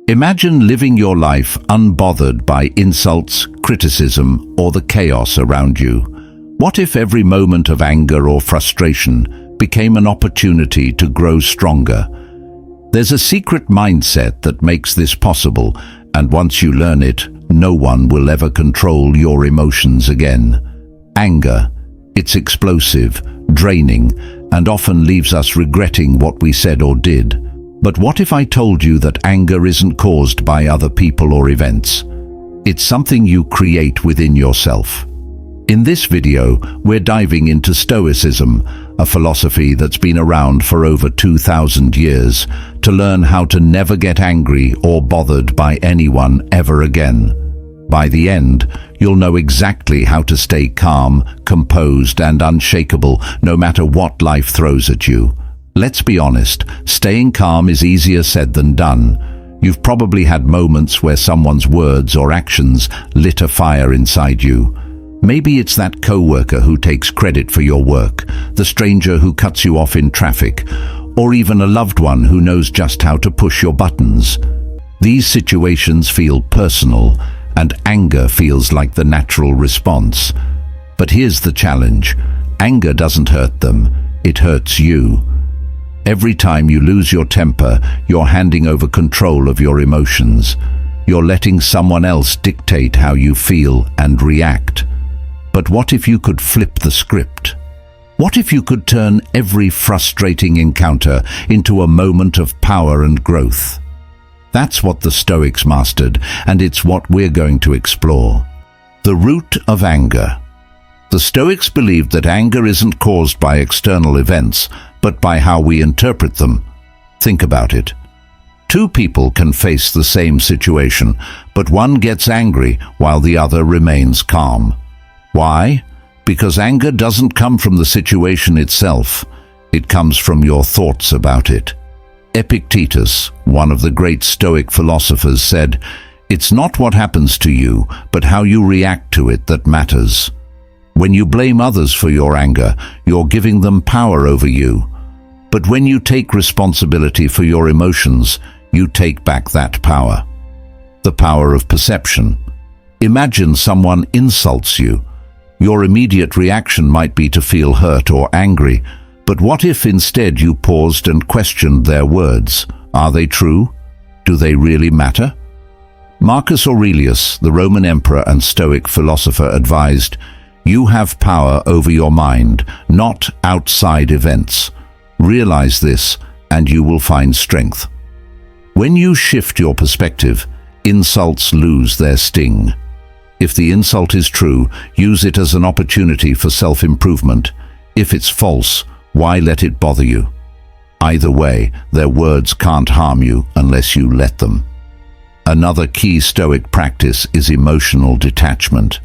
Imagine living your life unbothered by insults, criticism, or the chaos around you. What if every moment of anger or frustration became an opportunity to grow stronger? There's a secret mindset that makes this possible, and once you learn it, no one will ever control your emotions again. Anger. It's explosive, draining, and often leaves us regretting what we said or did. But what if I told you that anger isn't caused by other people or events? It's something you create within yourself. In this video, we're diving into Stoicism, a philosophy that's been around for over 2,000 years, to learn how to never get angry or bothered by anyone ever again. By the end, you'll know exactly how to stay calm, composed, and unshakable no matter what life throws at you. Let's be honest, staying calm is easier said than done. You've probably had moments where someone's words or actions lit a fire inside you. Maybe it's that coworker who takes credit for your work, the stranger who cuts you off in traffic, or even a loved one who knows just how to push your buttons. These situations feel personal, and anger feels like the natural response. But here's the challenge. Anger doesn't hurt them, it hurts you. Every time you lose your temper, you're handing over control of your emotions. You're letting someone else dictate how you feel and react. But what if you could flip the script? What if you could turn every frustrating encounter into a moment of power and growth? That's what the Stoics mastered, and it's what we're going to explore. The root of anger. The Stoics believed that anger isn't caused by external events, but by how we interpret them. Think about it. Two people can face the same situation, but one gets angry while the other remains calm. Why? Because anger doesn't come from the situation itself. It comes from your thoughts about it. Epictetus, one of the great Stoic philosophers, said, "It's not what happens to you, but how you react to it that matters." When you blame others for your anger, you're giving them power over you. But when you take responsibility for your emotions, you take back that power. The power of perception. Imagine someone insults you. Your immediate reaction might be to feel hurt or angry, but what if instead you paused and questioned their words? Are they true? Do they really matter? Marcus Aurelius, the Roman emperor and Stoic philosopher, advised, "You have power over your mind, not outside events. Realize this, and you will find strength." When you shift your perspective, insults lose their sting. If the insult is true, use it as an opportunity for self-improvement. If it's false, why let it bother you? Either way, their words can't harm you unless you let them. Another key Stoic practice is emotional detachment.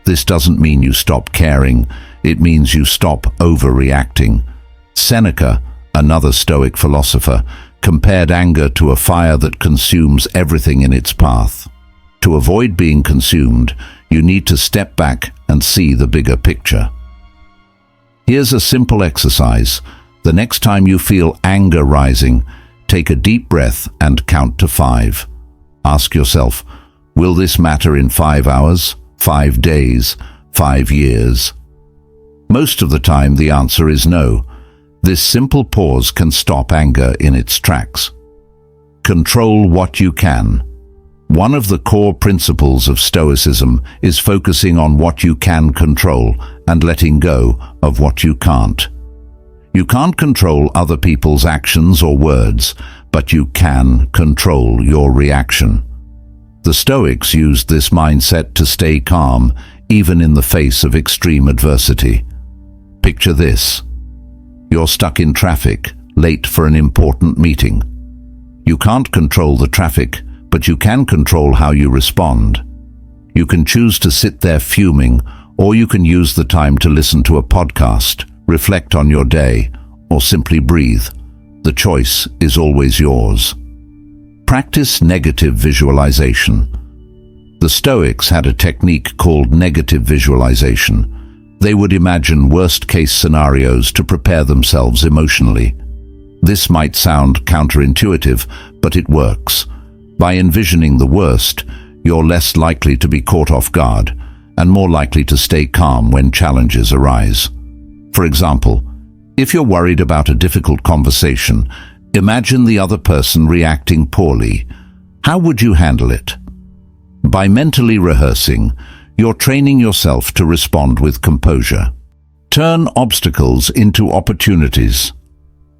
This doesn't mean you stop caring, it means you stop overreacting. Seneca, another Stoic philosopher, compared anger to a fire that consumes everything in its path. To avoid being consumed, you need to step back and see the bigger picture. Here's a simple exercise. The next time you feel anger rising, take a deep breath and count to 5. Ask yourself, will this matter in 5 hours, 5 days, 5 years? Most of the time the answer is no. This simple pause can stop anger in its tracks. Control what you can. One of the core principles of Stoicism is focusing on what you can control and letting go of what you can't. You can't control other people's actions or words, but you can control your reaction. The Stoics used this mindset to stay calm, even in the face of extreme adversity. Picture this. You're stuck in traffic, late for an important meeting. You can't control the traffic, but you can control how you respond. You can choose to sit there fuming, or you can use the time to listen to a podcast, reflect on your day, or simply breathe. The choice is always yours. Practice negative visualization. The Stoics had a technique called negative visualization. They would imagine worst-case scenarios to prepare themselves emotionally. This might sound counterintuitive, but it works. By envisioning the worst, you're less likely to be caught off guard and more likely to stay calm when challenges arise. For example, if you're worried about a difficult conversation, imagine the other person reacting poorly. How would you handle it? By mentally rehearsing, you're training yourself to respond with composure. Turn obstacles into opportunities.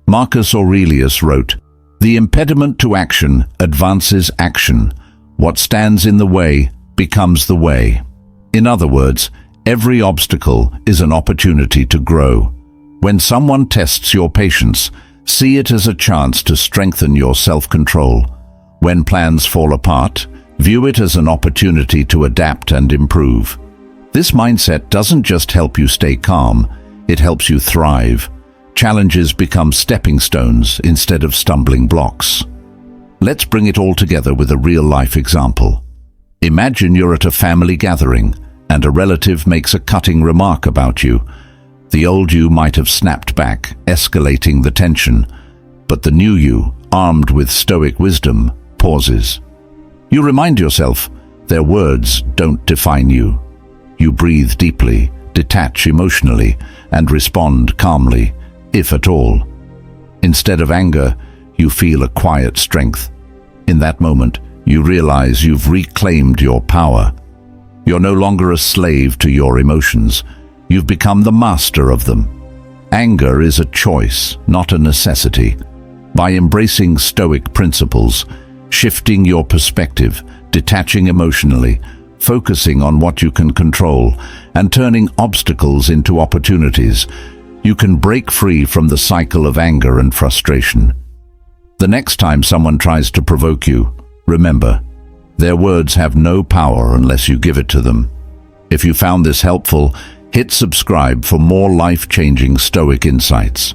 Marcus Aurelius wrote, "The impediment to action advances action. What stands in the way becomes the way." In other words, every obstacle is an opportunity to grow. When someone tests your patience, see it as a chance to strengthen your self-control. When plans fall apart, view it as an opportunity to adapt and improve. This mindset doesn't just help you stay calm, it helps you thrive. Challenges become stepping stones instead of stumbling blocks. Let's bring it all together with a real-life example. Imagine you're at a family gathering and a relative makes a cutting remark about you. The old you might have snapped back, escalating the tension, but the new you, armed with Stoic wisdom, pauses. You remind yourself, their words don't define you. You breathe deeply, detach emotionally, and respond calmly, if at all. Instead of anger, you feel a quiet strength. In that moment, you realize you've reclaimed your power. You're no longer a slave to your emotions. You've become the master of them. Anger is a choice, not a necessity. By embracing Stoic principles, shifting your perspective, detaching emotionally, focusing on what you can control, and turning obstacles into opportunities, you can break free from the cycle of anger and frustration. The next time someone tries to provoke you, remember, their words have no power unless you give it to them. If you found this helpful, hit subscribe for more life-changing Stoic insights.